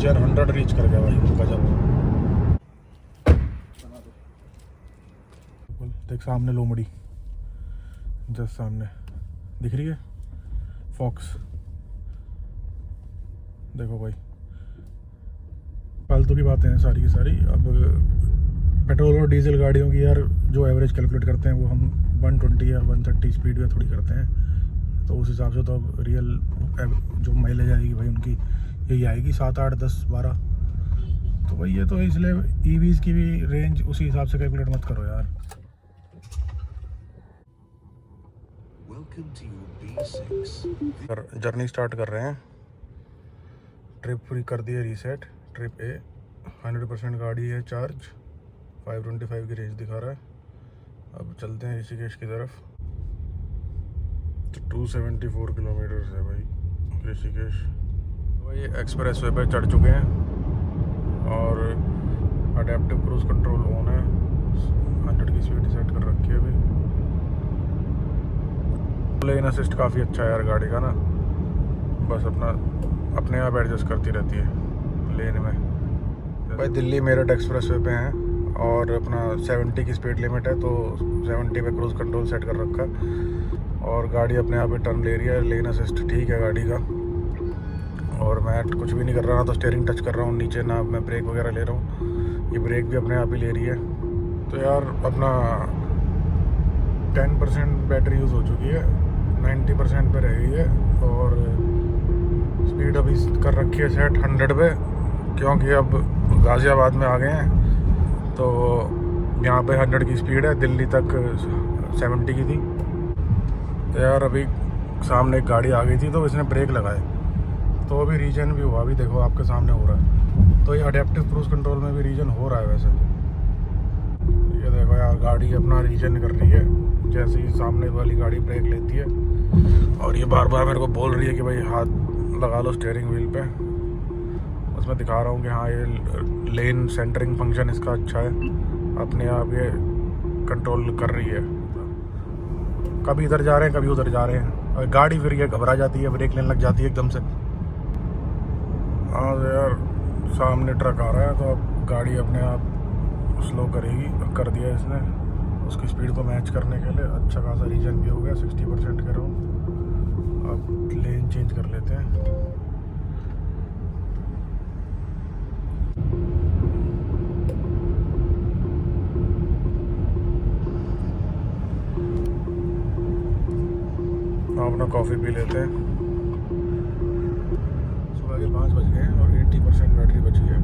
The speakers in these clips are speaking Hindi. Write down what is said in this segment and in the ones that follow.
यार 100 रीच कर गया भाई गजब। देख सामने लोमड़ी, जस्ट सामने दिख रही है फॉक्स। देखो भाई फालतू की बातें हैं सारी की सारी। अब पेट्रोल और डीजल गाड़ियों की यार जो एवरेज कैलकुलेट करते हैं वो हम 120 या 130 स्पीड में थोड़ी करते हैं, तो उस हिसाब से तो रियल जो माइलेज आएगी भाई उनकी यही आएगी 7, 8, 10, 12। तो भाई ये तो इसलिए ईवीज़ की भी रेंज उसी हिसाब से कैलकुलेट मत करो यार। जर्नी स्टार्ट कर रहे हैं। ट्रिप पूरी कर दी है रीसेट। ट्रिप ए 100% गाड़ी है चार्ज, 525 की रेंज दिखा रहा है। अब चलते हैं ऋषिकेश की तरफ। तो 274 किलोमीटर है भाई ऋषिकेश। भाई एक्सप्रेस वे पे चढ़ चुके हैं और अडेप्टिव क्रूज कंट्रोल ऑन है। 100 की स्पीड सेट कर रखी है अभी। लेन असिस्ट काफ़ी अच्छा है यार गाड़ी का ना, बस अपने आप एडजस्ट करती रहती है लेन में। भाई दिल्ली मेरठ एक्सप्रेस वे पे हैं और अपना 70 की स्पीड लिमिट है, तो 70 पे क्रूज कंट्रोल सेट कर रखा है और गाड़ी अपने आप ही टर्न ले रही है। लेन असिस्ट ठीक है गाड़ी का, और मैं कुछ भी नहीं कर रहा, ना तो स्टीयरिंग टच कर रहा हूँ नीचे, ना मैं ब्रेक वगैरह ले रहा हूँ। ये ब्रेक भी अपने आप ही ले रही है। तो यार अपना 10% बैटरी यूज़ हो चुकी है, 90% पे रह गई है और स्पीड अभी कर रखी है सेट 100 पे, क्योंकि अब गाज़ियाबाद में आ गए हैं तो यहाँ पे 100 की स्पीड है। दिल्ली तक 70 की थी। तो यार अभी सामने एक गाड़ी आ गई थी तो इसने ब्रेक लगाए, तो अभी रीजन भी हुआ। अभी देखो आपके सामने हो रहा है। तो ये अडेप्टिव क्रूज कंट्रोल में भी रीजन हो रहा है वैसे। ये देखो यार गाड़ी अपना रीजन कर रही है जैसे ही सामने वाली गाड़ी ब्रेक लेती है, और ये बार बार मेरे को बोल रही है कि भाई हाथ लगा लो स्टीयरिंग व्हील पे। उसमें दिखा रहा हूँ कि हाँ ये लेन सेंटरिंग फंक्शन इसका अच्छा है, अपने आप ये कंट्रोल कर रही है। कभी इधर जा रहे हैं कभी उधर जा रहे हैं, और गाड़ी फिर ये घबरा जाती है, ब्रेक लेने लग जाती है एकदम से। हाँ यार सामने ट्रक आ रहा है तो अब गाड़ी अपने आप स्लो करेगी, कर दिया इसने उसकी स्पीड को मैच करने के लिए। अच्छा खासा रीजन भी हो गया, 60% कर रहा हूँ। अब लेन चेंज कर लेते हैं। अपना कॉफ़ी पी लेते हैं। सुबह के 5 बज गए हैं और 80% बैटरी बची है।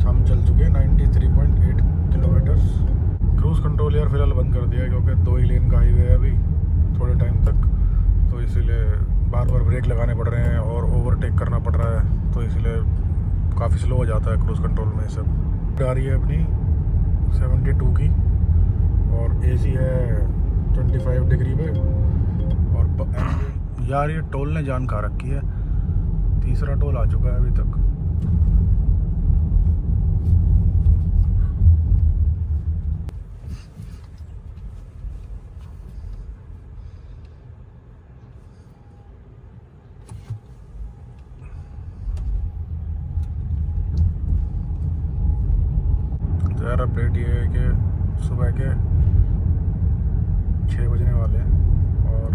हम चल चुके हैं 93.8 किलोमीटर्स। क्रूज कंट्रोल यार फिलहाल बंद कर दिया है क्योंकि 2 ही लेन का हाईवे है अभी थोड़े टाइम तक, तो इसीलिए बार बार ब्रेक लगाने पड़ रहे हैं और ओवरटेक करना पड़ रहा है, तो इसलिए काफ़ी स्लो हो जाता है क्रूज कंट्रोल में सब। गाड़ी है अपनी 72 की और एसी है 25 डिग्री पे। और यार ये टोल ने जान खा रखी है, तीसरा टोल आ चुका है अभी तक। यार अपडेट ये है कि सुबह के 6 बजने वाले हैं और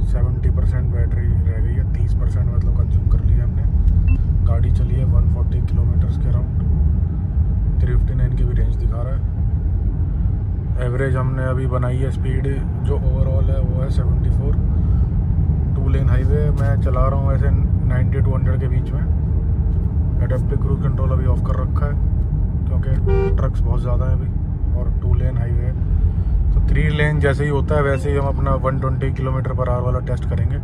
70% बैटरी रह गई है। 30% मतलब कंज्यूम कर लिया हमने। गाड़ी चली है 140 किलोमीटर्स के अराउंड। 359 की भी रेंज दिखा रहा है। एवरेज हमने अभी बनाई है स्पीड जो ओवरऑल है वो है 74। 2 लेन हाईवे मैं चला रहा हूँ वैसे 90 to 100 के बीच में। एडेप्टिव क्रूज कंट्रोल अभी ऑफ कर रखा है क्योंकि ट्रक्स बहुत ज़्यादा हैं अभी, और 2 लेन हाईवे है। तो 3 लेन जैसे ही होता है वैसे ही हम अपना 120 किलोमीटर पर आवर वाला टेस्ट करेंगे।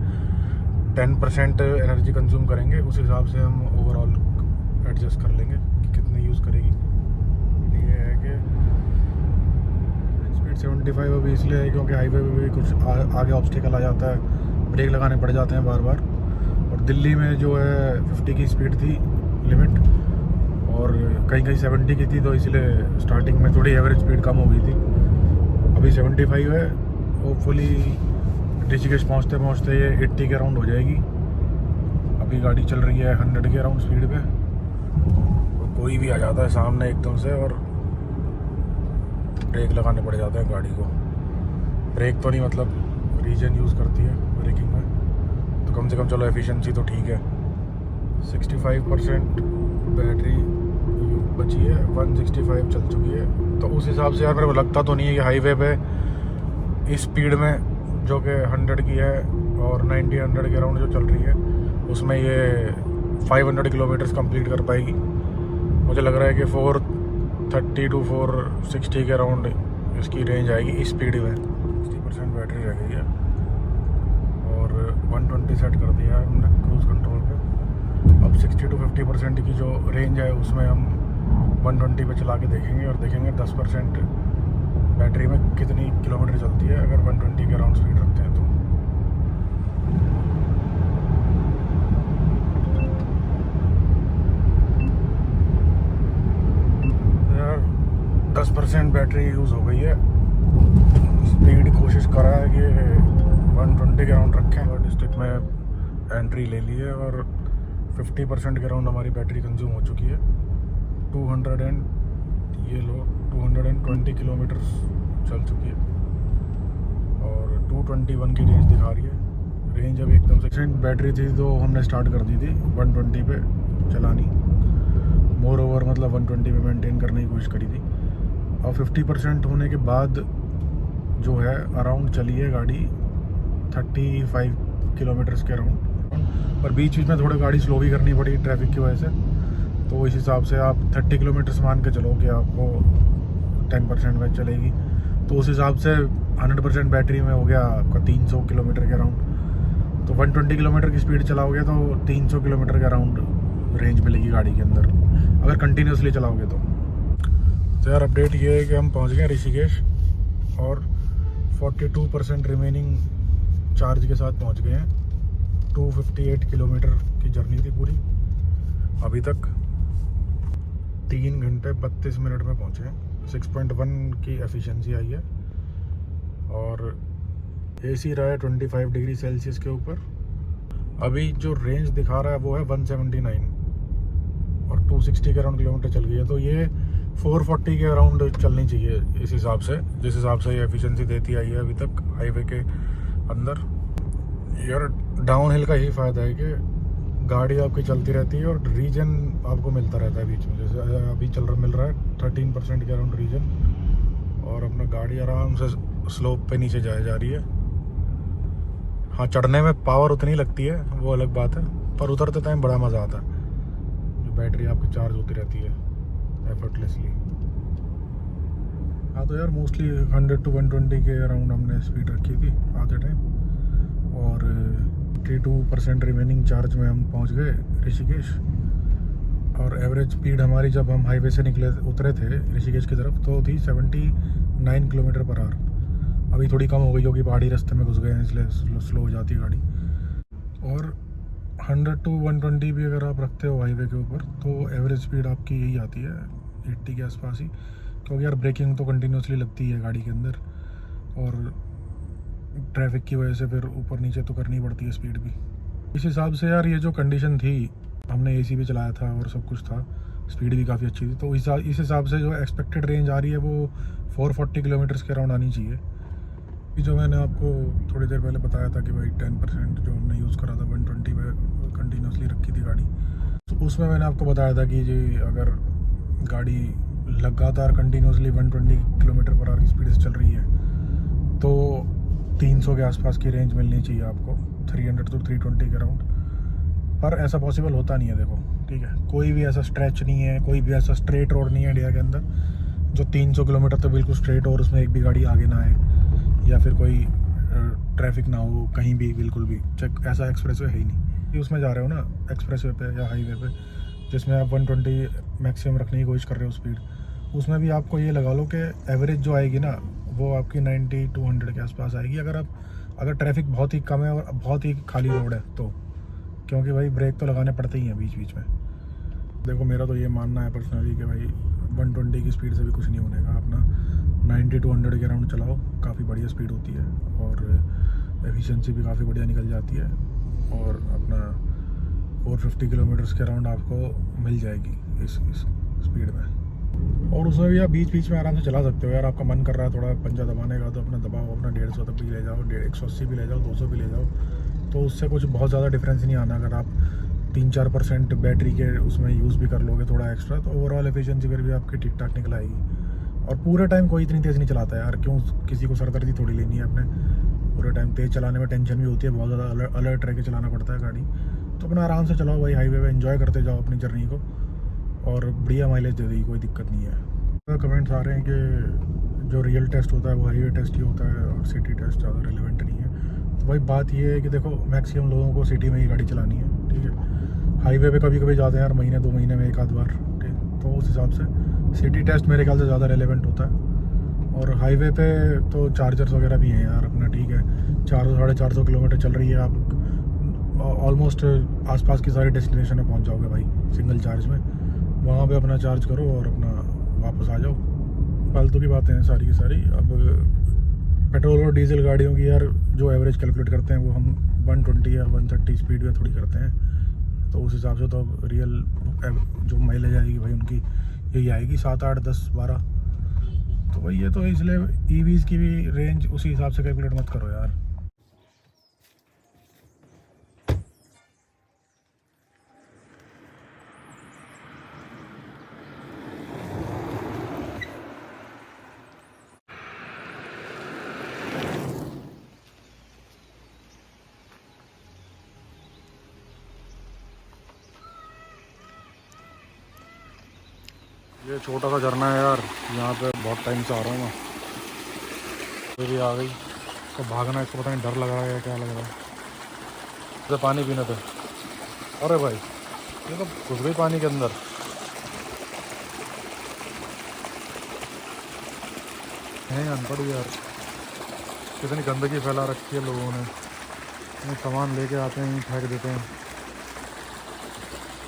10% एनर्जी कंज्यूम करेंगे, उस हिसाब से हम ओवरऑल एडजस्ट कर लेंगे कि कितने यूज़ करेगी। ये है कि स्पीड 75 अभी इसलिए है क्योंकि हाईवे पे भी कुछ आगे ऑब्स्टिकल आ जाता है, ब्रेक लगाने पड़ जाते हैं बार बार। और दिल्ली में जो है 50 की स्पीड थी लिमिट और कहीं कहीं 70 की थी, तो इसलिए स्टार्टिंग में थोड़ी एवरेज स्पीड कम हो गई थी। अभी 75 है। होपफुली ऋषिकेश पहुँचते पहुँचते ये 80 के अराउंड हो जाएगी। अभी गाड़ी चल रही है 100 के अराउंड स्पीड पे। कोई भी आ जाता है सामने एकदम से और ब्रेक लगाने पड़ जाते हैं गाड़ी को। ब्रेक तो नहीं, मतलब रीजन यूज़ करती है ब्रेकिंग में, तो कम से कम चलो एफिशिएंसी तो ठीक है। 65% बैटरी बची है, 165 चल चुकी है। तो उस हिसाब से यार मेरे को लगता तो नहीं है कि हाईवे पे इस स्पीड में जो कि 100 की है और 90-100 के अराउंड जो चल रही है उसमें ये 500 किलोमीटर्स कंप्लीट कर पाएगी। मुझे लग रहा है कि 430 to 460 के अराउंड इसकी रेंज आएगी इस स्पीड में। 60% बैटरी रह गई है और 120 सेट कर दिया है हमने क्रूज़ कंट्रोल पे। अब 60 to 50% की जो रेंज है उसमें हम 120 पे चला के देखेंगे और देखेंगे 10% बैटरी में कितनी किलोमीटर चलती है अगर 120 के अराउंड स्पीड रखते हैं तो। यार 10% बैटरी यूज़ हो गई है। स्पीड कोशिश कर रहा है कि 120 के अराउंड रखें और डिस्ट्रिक्ट में एंट्री ले ली है और 50% के अराउंड हमारी बैटरी कंज्यूम हो चुकी है। 220 किलोमीटर चल चुकी है और 221 की रेंज दिखा रही है। रेंज अब एकदम से बैटरी थी तो हमने स्टार्ट कर दी थी 120 पे चलानी, मोर ओवर मतलब 120 पे मेंटेन करने की कोशिश करी थी। और 50% होने के बाद जो है अराउंड चली है गाड़ी 35 किलोमीटर्स के अराउंड, पर बीच बीच में थोड़ी गाड़ी स्लो भी करनी पड़ी ट्रैफिक की वजह से। तो इस हिसाब से आप 30 किलोमीटर्स मान के चलो कि आपको 10% में चलेगी, तो उस हिसाब से 100% बैटरी में हो गया आपका 300 किलोमीटर के अराउंड। तो 120 किलोमीटर की स्पीड चलाओगे तो 300 किलोमीटर के अराउंड रेंज मिलेगी गाड़ी के अंदर अगर कंटिन्यूसली चलाओगे तो यार अपडेट ये है कि हम पहुंच गए ऋषिकेश और 42% रिमेनिंग चार्ज के साथ पहुंच गए हैं। 258 किलोमीटर की जर्नी थी पूरी अभी तक। 3 घंटे 32 मिनट में पहुंचे हैं। 6.1 की एफिशिएंसी आई है और एसी रहा है 25 डिग्री सेल्सियस के ऊपर। अभी जो रेंज दिखा रहा है वो है 179 और 260 के अराउंड किलोमीटर चल गई है। तो ये 440 के अराउंड चलनी चाहिए इस हिसाब से, जिस हिसाब से ये एफिशिएंसी देती आई है अभी तक हाईवे के अंदर। यार डाउन हिल का यही फ़ायदा है कि गाड़ी आपकी चलती रहती है और रीजन आपको मिलता रहता है बीच में। जैसे अभी मिल रहा है 13% के अराउंड रीजन और अपना गाड़ी आराम से स्लोप पे नीचे जा रही है। हाँ, चढ़ने में पावर उतनी लगती है वो अलग बात है, पर उतरते टाइम बड़ा मज़ा आता है। जो बैटरी आपकी चार्ज होती रहती है एफर्टलेसली। हाँ तो यार मोस्टली 100 to 120 के अराउंड हमने स्पीड रखी थी आधे टाइम और 32% रिमेनिंग चार्ज में हम पहुंच गए ऋषिकेश। और एवरेज स्पीड हमारी जब हम हाईवे से उतरे थे ऋषिकेश की तरफ तो थी 79 किलोमीटर पर आवर। अभी थोड़ी कम हो गई क्योंकि पहाड़ी रास्ते में घुस गए हैं इसलिए स्लो हो जाती है गाड़ी। और 100 to 120 भी अगर आप रखते हो हाईवे के ऊपर तो एवरेज स्पीड आपकी यही आती है 80 के आसपास ही, क्योंकि यार ब्रेकिंग तो कंटिन्यूसली लगती है गाड़ी के अंदर और ट्रैफिक की वजह से फिर ऊपर नीचे तो करनी पड़ती है स्पीड भी। इस हिसाब से यार ये जो कंडीशन थी, हमने एसी भी चलाया था और सब कुछ था, स्पीड भी काफ़ी अच्छी थी, तो इस हिसाब से जो एक्सपेक्टेड रेंज आ रही है वो 440 किलोमीटर्स के अराउंड आनी चाहिए। जो मैंने आपको थोड़ी देर पहले बताया था कि भाई 10% जो हमने यूज़ करा था 120 पे कंटिन्यूसली रखी थी गाड़ी, तो उसमें मैंने आपको बताया था कि जी अगर गाड़ी लगातार कंटिन्यूसली 120 किलोमीटर पर आवर की स्पीड से चल रही है तो 300 के आसपास की रेंज मिलनी चाहिए आपको, 300 to 320 के अराउंड। पर ऐसा पॉसिबल होता नहीं है, देखो ठीक है, कोई भी ऐसा स्ट्रेच नहीं है, कोई भी ऐसा स्ट्रेट रोड नहीं है इंडिया के अंदर जो 300 किलोमीटर तो बिल्कुल स्ट्रेट और उसमें एक भी गाड़ी आगे ना आए या फिर कोई ट्रैफिक ना हो कहीं भी, बिल्कुल भी। चेक ऐसा एक्सप्रेसवे है ही नहीं। उसमें जा रहे हो ना एक्सप्रेसवे पे या हाईवे पे जिसमें आप 120 मैक्सिमम रखने की कोशिश कर रहे हो स्पीड, उसमें भी आपको ये लगा लो कि एवरेज जो आएगी ना वो आपकी 90 to 100 के आसपास आएगी अगर ट्रैफिक बहुत ही कम है और बहुत ही खाली रोड है तो, क्योंकि भाई ब्रेक तो लगाने पड़ते ही हैं बीच बीच में। देखो मेरा तो ये मानना है पर्सनली कि भाई 120 की स्पीड से भी कुछ नहीं होने का। अपना 90 to 100 के अराउंड चलाओ, काफ़ी बढ़िया स्पीड होती है और एफिशिएंसी भी काफ़ी बढ़िया निकल जाती है और अपना 450 किलोमीटर्स के अराउंड आपको मिल जाएगी इस स्पीड में। और उसमें भी आप बीच बीच में आराम से चला सकते हो यार। आपका मन कर रहा है थोड़ा पंजा दबाने का तो अपना दबाओ, अपना 150 तक भी ले जाओ, 180 भी ले जाओ, 200 भी ले जाओ, तो उससे कुछ बहुत ज़्यादा डिफरेंस नहीं आना। अगर आप 3-4% बैटरी के उसमें यूज़ भी कर लोगे थोड़ा एक्स्ट्रा, तो ओवरऑल एफिशिएंसी फिर भी आपकी ठीक ठाक निकल आएगी। और पूरे टाइम कोई इतनी तेज़ नहीं चलाता यार, क्यों किसी को सरदर्दी थोड़ी लेनी है अपने। पूरे टाइम तेज़ चलाने में टेंशन भी होती है, बहुत ज़्यादा अलर्ट रह के चलाना पड़ता है गाड़ी। तो अपना आराम से चलाओ भाई, हाईवे पे एंजॉय करते जाओ अपनी जर्नी को, और बढ़िया माइलेज दे देगी, कोई दिक्कत नहीं है। कमेंट्स आ रहे हैं कि जो रियल टेस्ट होता है वो हाईवे टेस्ट ही होता है और सिटी टेस्ट ज़्यादा रिलेवेंट नहीं है। तो भाई बात ये है कि देखो मैक्सिमम लोगों को सिटी में ही गाड़ी चलानी है, ठीक है। हाईवे पे कभी कभी जाते हैं यार, महीने 2 महीने में एक आध बार, ठीक। तो उस हिसाब से सिटी टेस्ट मेरे ख्याल से ज़्यादा रिलेवेंट होता है। और हाईवे पे तो चार्जर्स वगैरह भी हैं यार अपना, ठीक है। 400-450 किलोमीटर चल रही है, आप ऑलमोस्ट आसपास की सारी डेस्टिनेशन में पहुंच जाओगे भाई सिंगल चार्ज में। वहाँ पे अपना चार्ज करो और अपना वापस आ जाओ। फालतू की बातें हैं सारी की सारी। अब पेट्रोल और डीजल गाड़ियों की यार जो एवरेज कैलकुलेट करते हैं वो हम 120 या 130 स्पीड में थोड़ी करते हैं। तो उस हिसाब से तो अब रियल जो माइलेज आएगी भाई उनकी यही आएगी 7, 8, 10, 12। तो भाई ये तो इसलिए ईवीज़ की भी रेंज उसी हिसाब से कैलकुलेट मत करो यार। ये छोटा सा झरना है यार, यहाँ पे बहुत टाइम से आ रहा हूँ मैं। ये भी आ गई तो भागना, इसको पता नहीं डर लग रहा है या क्या लग रहा है। तो पानी पीने पे, अरे भाई ये तो घुस गई पानी के अंदर। है अनपढ़ यार, कितनी गंदगी फैला रखी है लोगों ने। इतने सामान लेके आते हैं, फेंक देते हैं।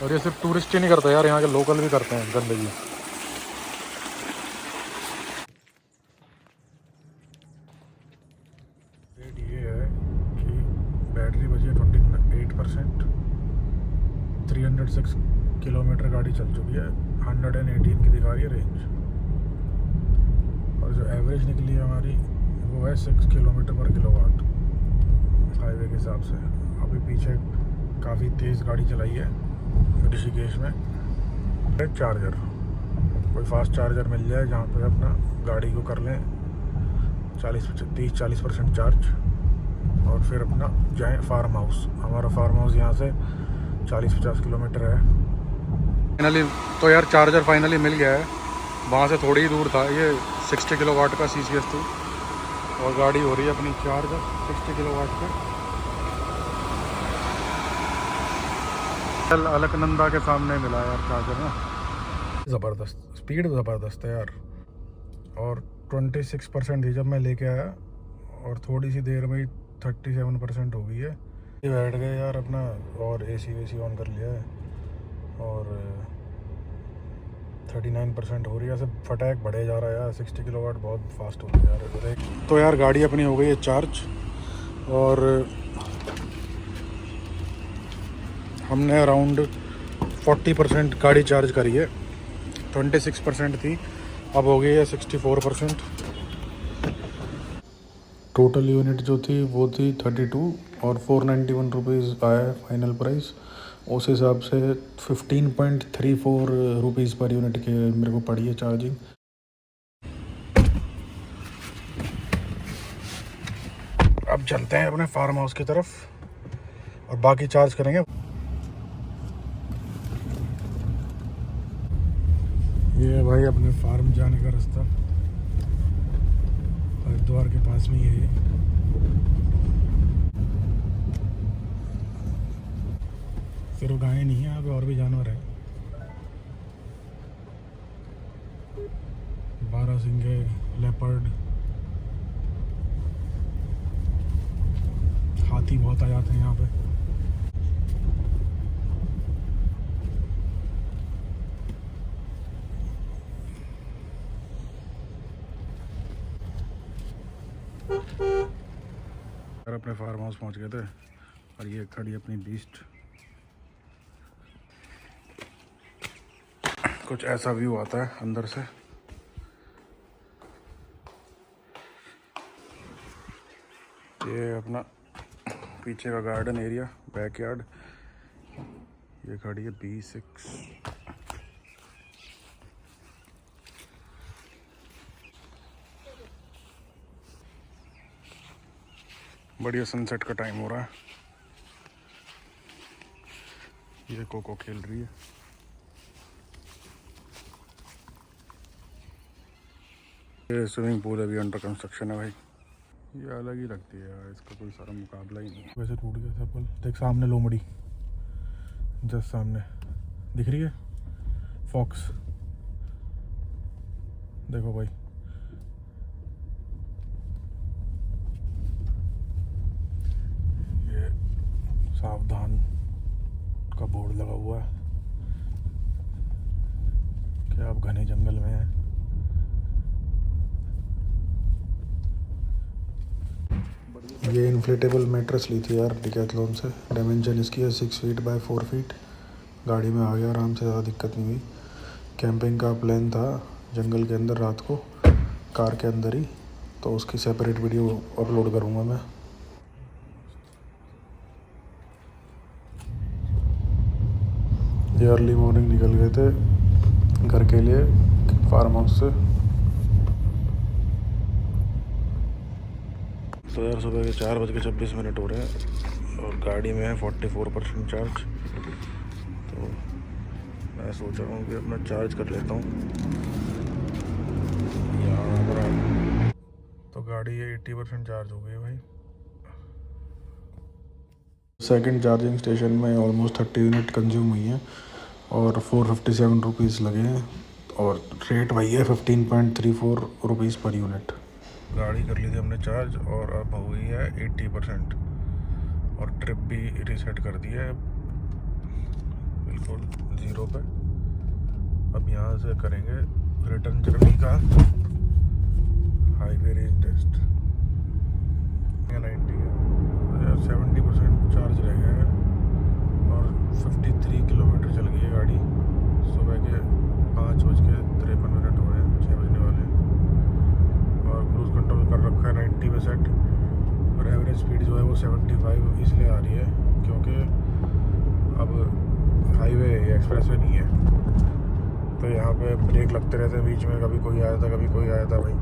और ये सिर्फ टूरिस्ट ही नहीं करते यार, यहाँ के लोकल भी करते हैं गंदगी। ये है कि बैटरी बची है 28%, 306 किलोमीटर गाड़ी चल चुकी है, 118 की दिखा रही है रेंज। और जो एवरेज निकली है हमारी वो है 6 किलोमीटर पर किलोवाट हाईवे के हिसाब से। अभी पीछे काफ़ी तेज़ गाड़ी चलाई है ऋषिकेश में। चार्जर, कोई फास्ट चार्जर मिल जाए जहाँ पे अपना गाड़ी को कर लें 30-40% चार्ज, और फिर अपना जाएं फार्म हाउस। हमारा फार्म हाउस यहाँ से 40-50 किलोमीटर है। फाइनली तो यार चार्जर फाइनली मिल गया है, वहाँ से थोड़ी ही दूर था। ये 60 किलोवाट का CCS थी, और गाड़ी हो रही है अपनी चार्ज 60 किलोवाट पे। अलकनंदा के सामने मिला यार चार्जर ना। ज़बरदस्त स्पीड, ज़बरदस्त है यार। और 26% थी जब मैं लेके आया, और थोड़ी सी देर में ही 37% हो गई है। ये बैठ गए यार अपना, और AC वेसी ऑन कर लिया है, और 39% हो रही है। सब फटाक बढ़े जा रहा है यार, 60 किलोवाट बहुत फास्ट हो गया यार। तो यार गाड़ी अपनी हो गई है चार्ज, और हमने अराउंड 40% गाड़ी चार्ज करी है। 26% थी, अब हो गई है 64%। टोटल यूनिट जो थी वो थी 32, और 491 रुपीज़ आया है फाइनल प्राइस। उस हिसाब से 15.34 रुपीज़ पर यूनिट के मेरे को पड़ी है चार्जिंग। अब चलते हैं अपने फार्म हाउस की तरफ और बाकी चार्ज करेंगे। ये है भाई अपने फार्म जाने का रास्ता, हरिद्वार के पास में ही है। सिर्फ गाय नहीं है यहाँ पे, और भी जानवर है। बारहसिंगे, लेपर्ड, हाथी बहुत आ जाते हैं यहाँ पे। अपने फार्म हाउस पहुँच गए थे, और ये खड़ी अपनी बीस्ट। कुछ ऐसा व्यू आता है अंदर से। ये अपना पीछे का गार्डन एरिया, बैकयार्ड। ये खड़ी है B6। बढ़िया सनसेट का टाइम हो रहा है। ये कोको खेल रही है। ये स्विमिंग पूल अभी अंडर कंस्ट्रक्शन है भाई। ये अलग ही लगती है यार, इसका कोई सारा मुकाबला ही नहीं है। वैसे टूट गया सब पुल। देख सामने लोमड़ी, जस्ट सामने दिख रही है फॉक्स। देखो भाई, ये सावधान का बोर्ड लगा हुआ है कि आप घने जंगल में हैं। ये इन्फ्लेटेबल मैट्रेस ली थी यार डिकैथलॉन से। डायमेंशन इसकी है 6 फीट बाय 4 फीट। गाड़ी में आ गया आराम से, ज़्यादा दिक्कत नहीं हुई। कैंपिंग का प्लान था जंगल के अंदर रात को, कार के अंदर ही, तो उसकी सेपरेट वीडियो अपलोड करूँगा मैं। ये अर्ली मॉर्निंग निकल गए थे घर के लिए फार्म हाउस से। तो यार सुबह के 4:26 हो रहे हैं और गाड़ी में है 44% चार्ज। तो मैं सोच रहा हूँ कि अपना चार्ज कर लेता हूँ यहाँ पर। तो गाड़ी ये 80% चार्ज हो गई है भाई। सेकंड चार्जिंग स्टेशन में ऑलमोस्ट 30 यूनिट कंज्यूम हुई है और 457 रुपीज़ लगे हैं और रेट वही है 15.34 रुपीज़ पर यूनिट। गाड़ी कर ली थी हमने चार्ज और अब हुई है 80% और ट्रिप भी रीसेट कर दी है बिल्कुल 0 पे। अब यहाँ से करेंगे रिटर्न जर्नी का हाईवे रेंज टेस्ट। 90 है, 70% चार्ज रह गया है और 53 किलोमीटर चल गई है गाड़ी। सुबह के 5:53 हो रहे हैं, 6 बजने वाले हैं और क्रूज़ कंट्रोल कर रखा है 90 पे सेट और एवरेज स्पीड जो है वो 75 इसलिए आ रही है क्योंकि अब हाईवे एक्सप्रेस वे नहीं है, तो यहाँ पे ब्रेक लगते रहते हैं बीच में। कभी कोई आया था, कभी कोई आया था भाई,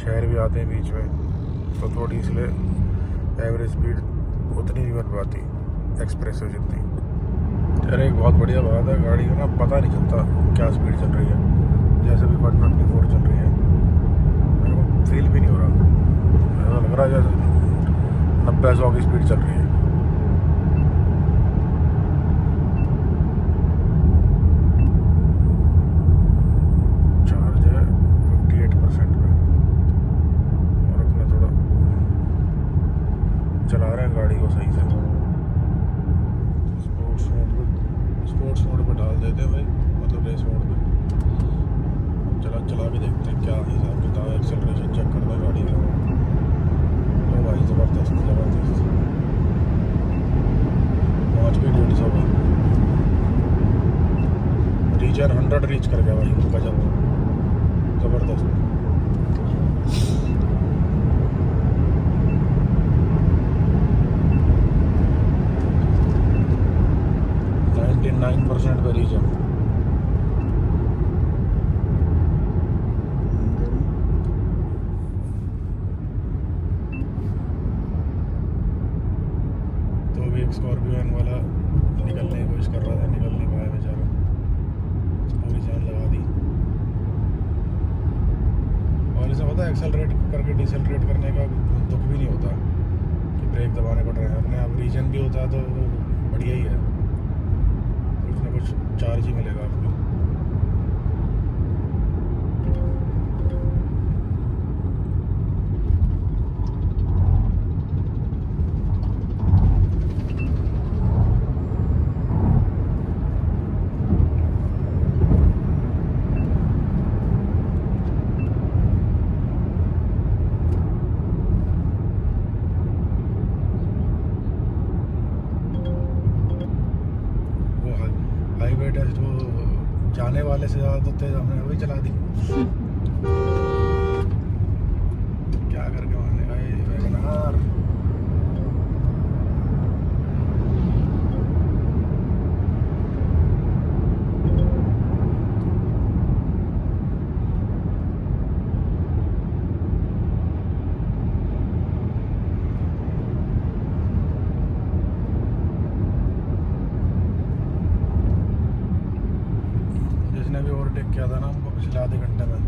शहर भी आते हैं बीच में, तो थोड़ी इसलिए एवरेज स्पीड उतनी नहीं बन पाती एक्सप्रेस वे जितनी। यार एक बहुत बढ़िया बात है, गाड़ी का ना पता नहीं चलता क्या स्पीड चल रही है। जैसे भी 124 चल रही है, मेरे को फील भी नहीं हो रहा, ऐसा लग रहा है जैसे 90-100 की स्पीड चल रही है। चार्ज है 58% पे और अपना थोड़ा चला रहे हैं गाड़ी को सही से। स्पोर्ट्स मोड पे डाल देते हैं भाई, मतलब रेस मोड पे। चला के देखते हैं क्या हिसाब किताब। एक्सेलरेशन चेक करता है गाड़ी का, तो भाई ज़बरदस्त ज़बरदस्त। 5 पे 150 रीजन 100 रीच कर गया भाई, गजब ज़बरदस्त। % पे रीजन। तो भी एक स्कॉर्पियो वाला निकलने की कोशिश कर रहा था, निकल नहीं पाया बेचारा, पूरी जान लगा दी। और इसे पता है एक्सेलरेट करके डिसेलरेट करने का दुख भी नहीं होता कि ब्रेक दबाने पड़ रहे हैं अपने आप। रीजन भी होता है तो वो बढ़िया ही है, कुछ ना कुछ चार्ज ही मिलेगा आपको। हाईवे टेस्ट वो जाने वाले से ज़्यादा तेज हमने वही चला दी। क्या करके मानेगा ये वैगनआर। जिसने भी ओवरटेक किया था ना हमको पिछले आधे घंटे में,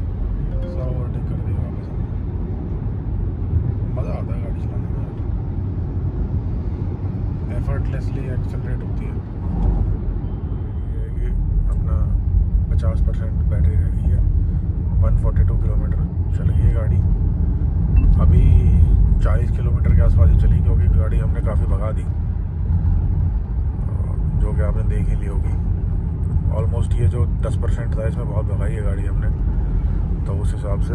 सब ओवरटेक कर दिया वापस। मज़ा आता है गाड़ी चलाने में, एफर्टलेसली एक्सेलरेट होती है। ये है कि अपना 50% बैटरी रह गई है, 142 किलोमीटर चल गई है गाड़ी। अभी 40 किलोमीटर के आसपास ही चली, क्योंकि गाड़ी हमने काफ़ी भगा दी, जो कि आपने देख ही ली होगी। ऑलमोस्ट ये जो 10% था इसमें बहुत भगाई है गाड़ी हमने, तो उस हिसाब से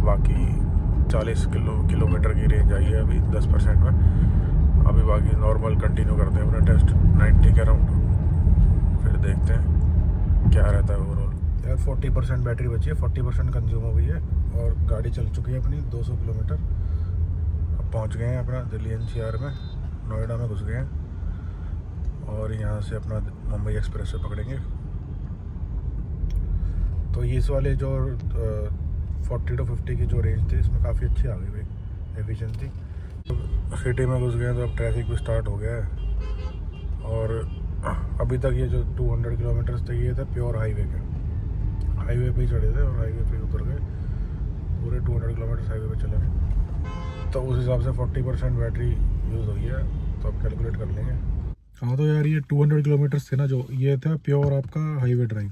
बाकी 40 किलोमीटर की रेंज आई है अभी 10% में। अभी बाकी नॉर्मल कंटिन्यू करते हैं अपना टेस्ट 90 के अराउंड, फिर देखते हैं क्या रहता है ओवरऑल। यार 40% बैटरी बची है, 40% कंज्यूम हो गई है और गाड़ी चल चुकी है अपनी 200 किलोमीटर। अब पहुँच गए हैं अपना दिल्ली NCR में, नोएडा में घुस गए हैं और यहाँ से अपना मुंबई एक्सप्रेस से पकड़ेंगे। तो ये इस वाले जो 40 to 50 की जो रेंज थी इसमें काफ़ी अच्छी आ गई भाई एफिशिएंसी। तो सिटी में घुस गए तो अब ट्रैफिक भी स्टार्ट हो गया है। और अभी तक ये जो 200 किलोमीटर्स थे ये थे प्योर हाईवे के, हाईवे पे ही चढ़े थे और हाईवे पे उतर गए, पूरे 200 किलोमीटर हाईवे पे चले। तो उस हिसाब से 40% बैटरी यूज़ हुई है, तो अब कैलकुलेट कर लेंगे। हाँ तो यार ये 200 किलोमीटर्स थे ना जो, ये था प्योर आपका हाईवे ड्राइव।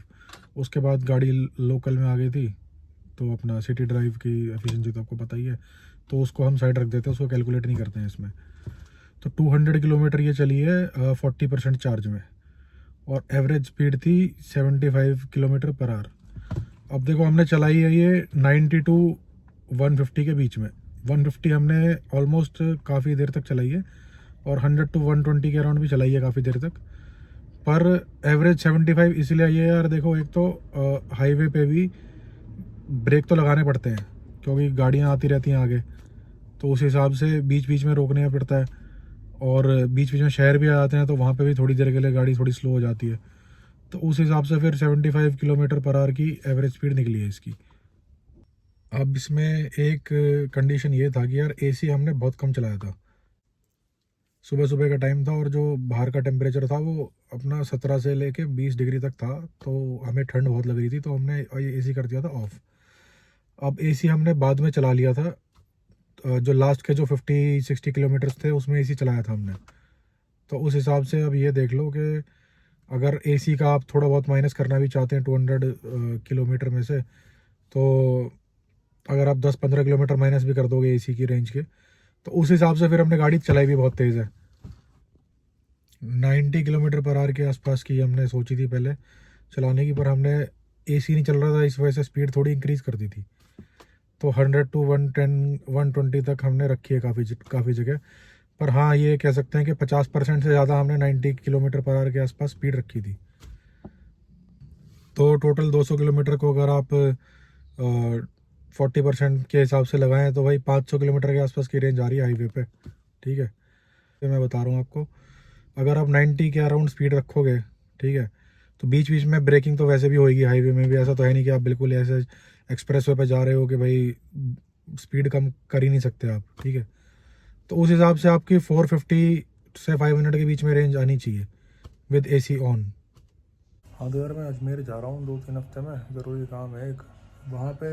उसके बाद गाड़ी लोकल में आ गई थी, तो अपना सिटी ड्राइव की एफिशिएंसी तो आपको पता ही है, तो उसको हम साइड रख देते हैं, उसको कैलकुलेट नहीं करते हैं इसमें। तो 200 किलोमीटर ये चली है 40% चार्ज में, और एवरेज स्पीड थी 75 किलोमीटर पर आवर। अब देखो हमने चलाई है ये 90 to 150 के बीच में। 150 हमने ऑलमोस्ट काफ़ी देर तक चलाई है, और 100 to 120 के अराउंड भी चलाई है काफ़ी देर तक, पर एवरेज 75 इसलिए ये यार देखो, एक तो हाईवे पे भी ब्रेक तो लगाने पड़ते हैं क्योंकि गाड़ियाँ आती रहती हैं आगे, तो उस हिसाब से बीच बीच में रोकना पड़ता है, और बीच बीच में शहर भी आ जाते हैं तो वहाँ पे भी थोड़ी देर के लिए गाड़ी थोड़ी स्लो हो जाती है। तो उस हिसाब से फिर 75 किलोमीटर पर आवर की एवरेज स्पीड निकली है इसकी। अब इसमें एक कंडीशन ये था कि यार AC हमने बहुत कम चलाया था, सुबह सुबह का टाइम था और जो बाहर का टेम्परेचर था वो अपना 17 से लेके 20 डिग्री तक था, तो हमें ठंड बहुत लग रही थी, तो हमने ये AC कर दिया था ऑफ। अब AC हमने बाद में चला लिया था, जो लास्ट के जो 50-60 किलोमीटर्स थे उसमें AC चलाया था हमने। तो उस हिसाब से अब ये देख लो कि अगर AC का आप थोड़ा बहुत माइनस करना भी चाहते हैं 200 किलोमीटर में से, तो अगर आप 10-15 किलोमीटर माइनस भी कर दोगे AC की रेंज के, तो उस हिसाब से फिर हमने गाड़ी चलाई भी बहुत तेज़ है। 90 किलोमीटर पर आवर के आसपास की हमने सोची थी पहले चलाने की, पर हमने AC नहीं चल रहा था, इस वजह से स्पीड थोड़ी इंक्रीज़ कर दी थी। तो 100 to 110-120 तक हमने रखी है काफ़ी जगह। पर हाँ ये कह सकते हैं कि 50% से ज़्यादा हमने 90 किलोमीटर पर आवर के आसपास स्पीड रखी थी। तो टोटल 200 किलोमीटर को अगर आप 40% के हिसाब से लगाएं तो भाई 500 किलोमीटर के आसपास की रेंज आ रही है हाईवे पे। ठीक है, तो मैं बता रहा हूँ आपको, अगर आप 90 के अराउंड स्पीड रखोगे, ठीक है, तो बीच बीच में ब्रेकिंग तो वैसे भी होएगी हाईवे में भी। ऐसा तो है नहीं कि आप बिल्कुल ऐसे एक्सप्रेस वे पे जा रहे हो कि भाई स्पीड कम कर ही नहीं सकते आप। ठीक है, तो उस हिसाब से आपकी 450 से 500 के बीच में रेंज आनी चाहिए विद AC ऑन। हाँ तो यार मैं अजमेर जा रहा हूँ 2-3 हफ्ते में, ज़रूरी काम है एक, वहाँ पे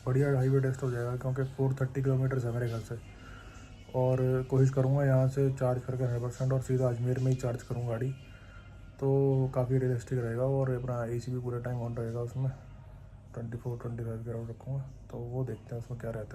बढ़िया हाईवे टेस्ट हो जाएगा, क्योंकि 430 किलोमीटर है मेरे घर से, और कोशिश करूँगा यहाँ से चार्ज करके 100% और सीधा अजमेर में ही चार्ज करूँ गाड़ी, तो काफ़ी रियलिस्टिक रहेगा। और अपना AC भी पूरे टाइम ऑन रहेगा उसमें, 24-25 के अराउंड रखूँगा, तो वो देखते हैं उसमें क्या रहता है।